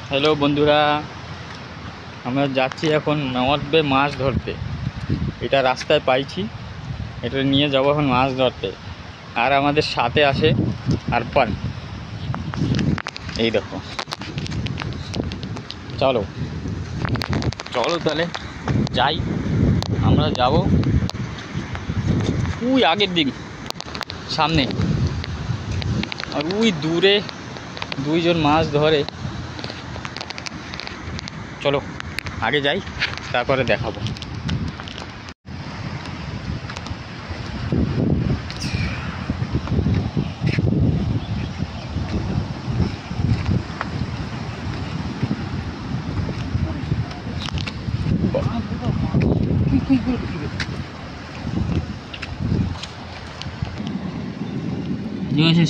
Hello বন্ধুরা, আমরা যাচ্ছি এখন নর্থ বে মাছ ধরতে। এটা রাস্তায় পাইছি, এটা নিয়ে যাবো এখন মাছ ধরতে। আর আমাদের সাথে আসে আরপান। এই দেখো, চলো চলো তাহলে যাই। আমরা যাব ওই আগের দিক সামনে, আর ওই দূরে দুইজন মাছ ধরে। চলো আগে যাই, তারপরে দেখাবো।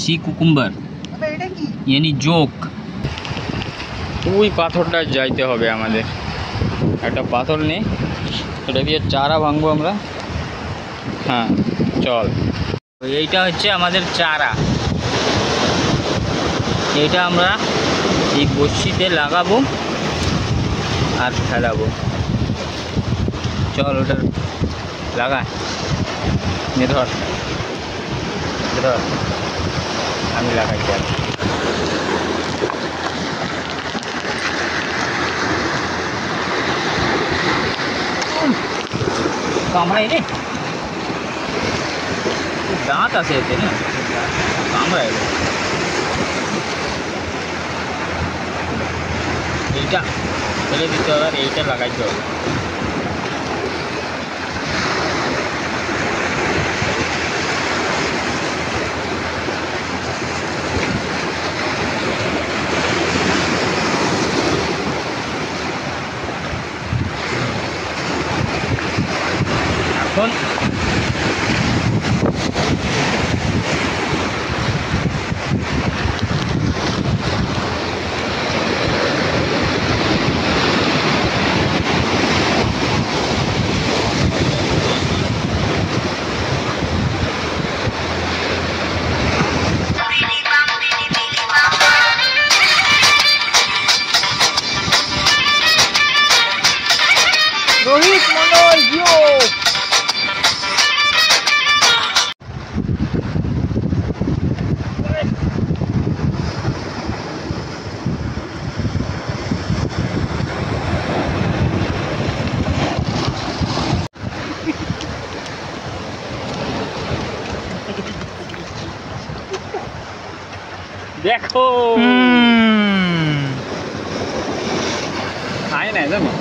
সি কুকুম্বার यानी जोक। ওই পাথরটা যাইতে হবে আমাদের। একটা পাথর নেই, এটা দিয়ে চারা ভাঙবো আমরা। হ্যাঁ চল, এইটা হচ্ছে আমাদের চারা। এইটা আমরা এই বড়শিতে লাগাবো আর ফেলাবো। চল ওটা লাগা, ধর ধর, আমি লাগাই যাই। কামড়াই রে, দাঁত আছে এতে না, কামড়াই রে। এইটা ফেলে দিতে হবে আর এইটা লাগাইতে হবে। এখন রোহিত মন্ডল জিও। দেখো, খায় না জানো।